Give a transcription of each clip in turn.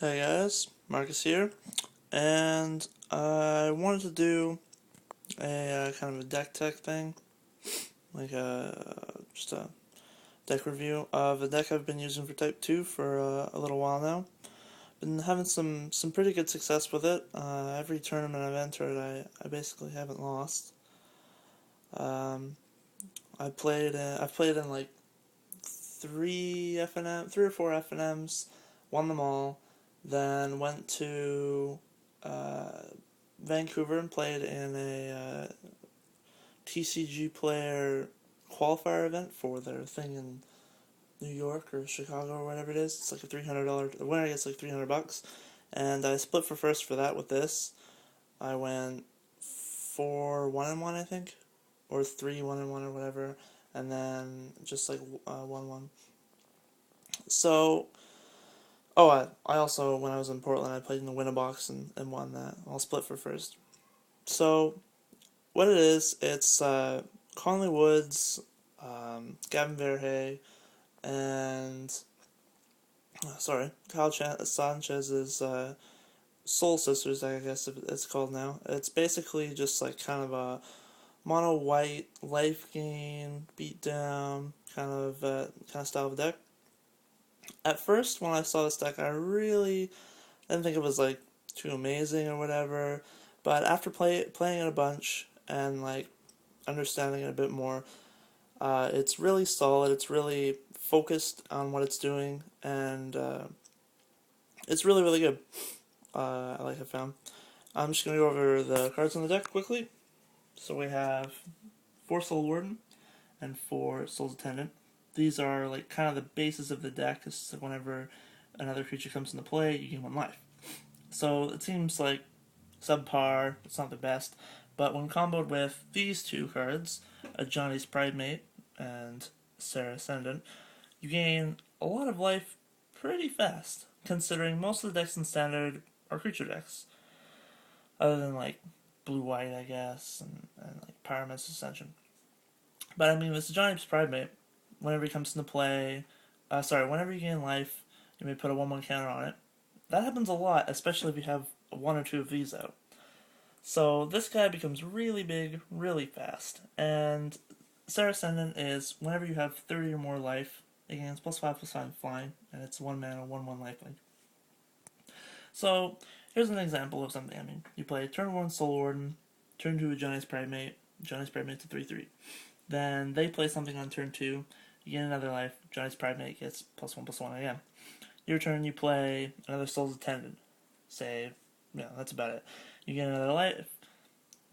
Hey guys, Marcus here, and I wanted to do a kind of a deck tech thing, like just a deck review of a deck I've been using for Type 2 for a little while now. Been having some pretty good success with it. Every tournament I've entered, I basically haven't lost. Um, I've played in like three or four FNMs, won them all, then went to uh, Vancouver and played in a TCG player qualifier event for their thing in New York or Chicago or whatever it is. It's like a $300. The winner gets like $300, and I split for first for that with this. I went 4-1-1, I think, or 3-1-1 or whatever, and then just like 1-1. So, I also, when I was in Portland, I played in the Winnabox and won that. I'll split for first. So, what it is, it's Conley Woods, Gavin Verhey, and Kyle Sanchez's Soul Sisters, I guess it's called now. It's basically just like kind of a mono white life gain beatdown kind of style of deck. At first, when I saw this deck, I really didn't think it was like too amazing or whatever. But after playing it a bunch and like understanding it a bit more, it's really solid. It's really focused on what it's doing, and it's really good. I like it found. I'm just gonna go over the cards on the deck quickly. So we have 4 Soul Warden and 4 Soul's Attendant. These are like kind of the basis of the deck. It's like whenever another creature comes into play, you gain 1 life. So it seems like subpar. It's not the best, but when comboed with these 2 cards, a Johnny's Pridemate and Sarah Ascendant, you gain a lot of life pretty fast, considering most of the decks in Standard are creature decks, other than like blue-white, I guess, and like Pyromancer's Ascension. But I mean, with the Johnny's Pridemate, whenever he comes into play, whenever you gain life, you may put a 1/1 counter on it. That happens a lot, especially if you have 1 or 2 of these out. So this guy becomes really big, really fast. And Sarah Ascendant is whenever you have 30 or more life, it gains +5/+5 flying, and it's 1 mana, 1/1 lifelink. So here's an example of something. I mean, you play turn 1 Soul Warden, turn 2 a Johnny's Pridemate to 3/3. Then they play something on turn 2, you get another life, Johnny's Pridemate gets +1/+1 again. Your turn, you play another Soul's Attendant. Say, yeah, that's about it. You get another life,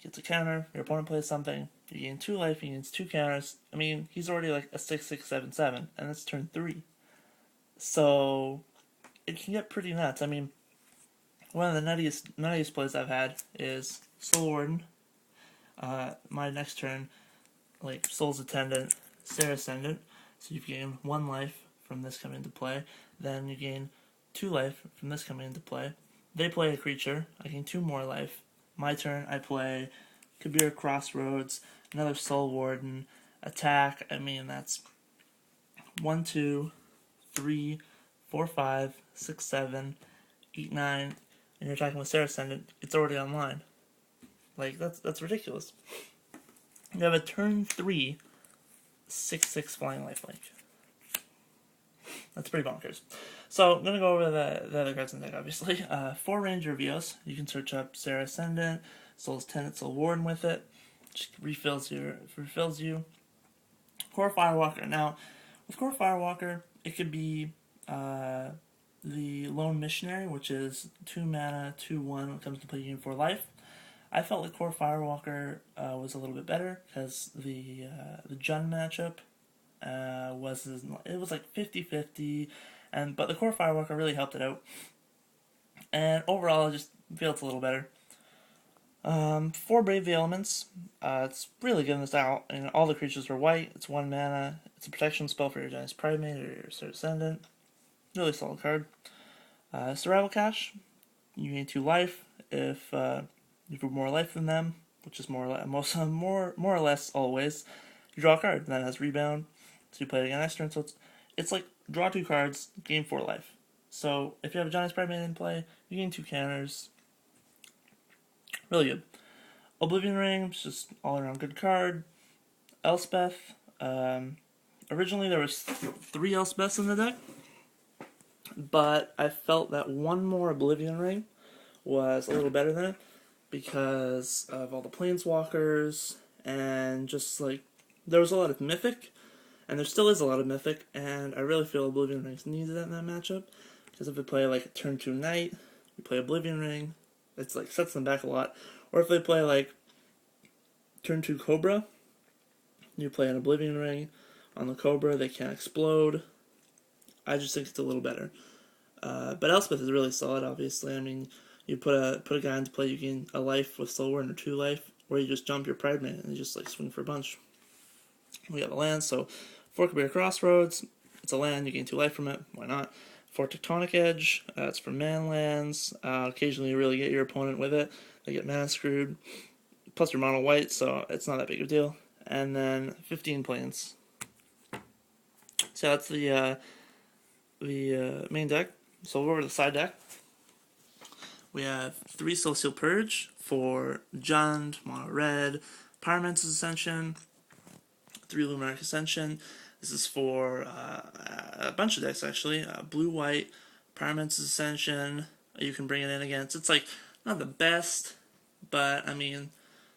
gets a counter, your opponent plays something, you gain 2 life, he gains 2 counters. I mean, he's already like a 6/6/7/7, and it's turn 3. So, it can get pretty nuts. I mean, one of the nuttiest plays I've had is Soul Warden. My next turn, like Soul's Attendant, Sarah Ascendant. So you gain 1 life from this coming into play. Then you gain 2 life from this coming into play. They play a creature. I gain 2 more life. My turn, I play Kabir Crossroads, another Soul Warden, attack. I mean, that's 1, 2, 3, 4, 5, 6, 7, 8, 9, and you're attacking with Sarah Ascendant. It's already online. Like, that's ridiculous. You have a turn 3 6/6 flying lifelink. That's pretty bonkers. So I'm gonna go over the other cards in the deck. Obviously, 4 Ranger Vios. You can search up Sarah Ascendant, Soul's Tenant, Soul Warden with it. Just refills you. Core Firewalker. Now, with Core Firewalker, it could be the Lone Missionary, which is 2 mana, 2/1 when it comes to play you for life. I felt like Core Firewalker was a little bit better because the Jun matchup was like 50-50, but the Core Firewalker really helped it out. And overall, I just feel it's a little better. 4 Brave the Elements. It's really good in this out. And all the creatures are white. It's 1 mana. It's a protection spell for your Giant's Pridemate or your Sarah Ascendant. Really solid card. Survival Cache. You gain 2 life if you have more life than them, which is more or less always. You draw a card, and that has rebound, so you play it again next turn. So it's like draw 2 cards, gain 4 life. So if you have a Johnny Sprite in play, you gain 2 counters. Really good. Oblivion Ring, just all around good card. Elspeth. Originally there was 3 Elspeths in the deck, but I felt that one more Oblivion Ring was a little better than it because of all the Planeswalkers and just like there was a lot of Mythic, and there still is a lot of Mythic, and I really feel Oblivion Ring's needed in that matchup because if we play like a turn 2 Knight, we play Oblivion Ring, it's like sets them back a lot. Or if they play like turn 2 Cobra, you play an Oblivion Ring on the Cobra, they can't explode. I just think it's a little better. But Elspeth is really solid, obviously. I mean, you put a guy into play, you gain a life with Soul Ward or 2 life, or you just jump your Pride Man and you just like swing for a bunch. We got the land, so 4 Kabir Crossroads, it's a land, you gain 2 life from it, why not? 4 Tectonic Edge, it's for man lands. Occasionally you really get your opponent with it, they get mana screwed. Plus you're mono white, so it's not that big of a deal. And then 15 planes. So that's the main deck. So we'll go over to the side deck. We have 3 Celestial Purge for Jund, mono red, Pyromancer's Ascension, 3 Lumeric Ascension. This is for a bunch of decks actually. Blue white, Pyromancer's Ascension. You can bring it in against. It's like not the best, but I mean,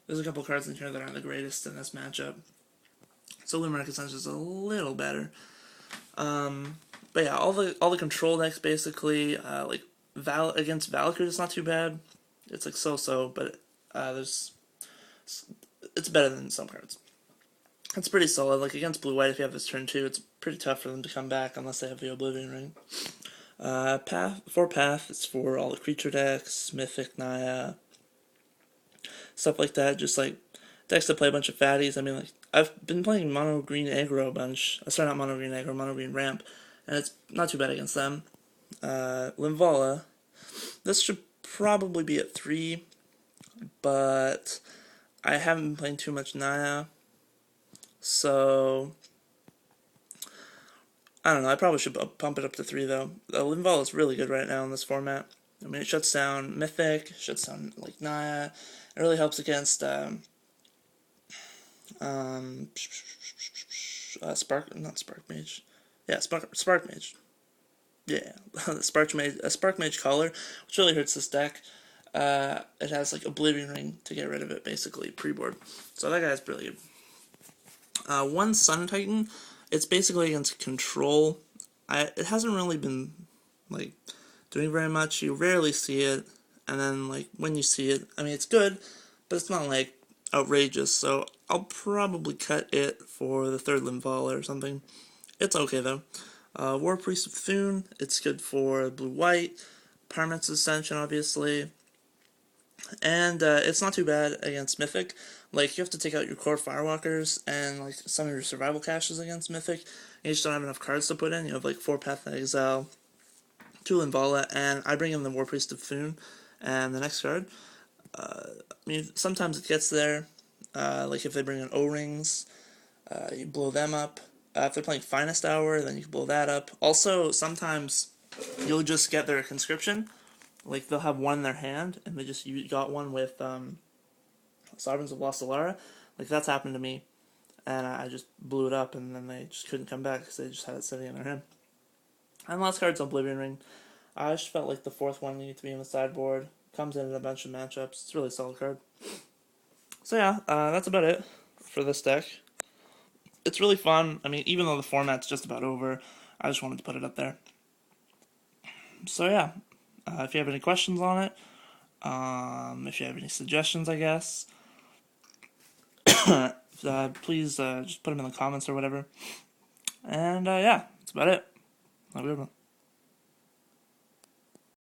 there's a couple cards in here that aren't the greatest in this matchup. So Lumeric Ascension is a little better. But yeah, all the control decks basically, like against Valkyrie, it's not too bad. It's like so, but it's better than some cards. It's pretty solid. Like against blue white, if you have this turn 2, it's pretty tough for them to come back unless they have the Oblivion Ring. Path, it's for all the creature decks, Mythic, Naya, stuff like that. Just like decks that play a bunch of fatties. I mean, like I've been playing mono green aggro a bunch. I started out mono green aggro, mono green ramp, and it's not too bad against them. Linvala, this should probably be at 3, but I haven't been playing too much Naya, so I don't know. I probably should pump it up to 3 though. Linvala is really good right now in this format. I mean, it shuts down Mythic, shuts down like Naya. It really helps against Spark Mage. Yeah, Spark Mage. Yeah, Spark Mage Collar, which really hurts this deck. It has like Oblivion Ring to get rid of it, basically pre-board. So that guy's really good. 1 Sun Titan, it's basically against control. It hasn't really been like doing very much. You rarely see it, and then like when you see it, I mean it's good, but it's not like outrageous. So I'll probably cut it for the 3rd Linvala or something. It's okay though. War Priest of Thune, it's good for blue-white, Pyromancer's Ascension obviously, and it's not too bad against Mythic. Like, you have to take out your core Firewalkers and like some of your survival caches against Mythic, and you just don't have enough cards to put in. You have like 4 Path of Exile, 2 Linvala, and I bring in the War Priest of Thune, and the next card. I mean, sometimes it gets there, like if they bring in O-Rings, you blow them up. If they're playing Finest Hour, then you can blow that up. Also, sometimes you'll just get their conscription. Like, they'll have one in their hand, and you got one with Sovereigns of Lost Alara. Like, that's happened to me, and I just blew it up, and then they just couldn't come back because they just had it sitting in their hand. And last card's Oblivion Ring. I just felt like the 4th one needed to be in the sideboard. Comes in a bunch of matchups. It's a really solid card. So yeah, that's about it for this deck. It's really fun. I mean, even though the format's just about over, I just wanted to put it up there. So yeah, if you have any questions on it, if you have any suggestions, I guess, please just put them in the comments or whatever. And yeah, that's about it. Have a good one.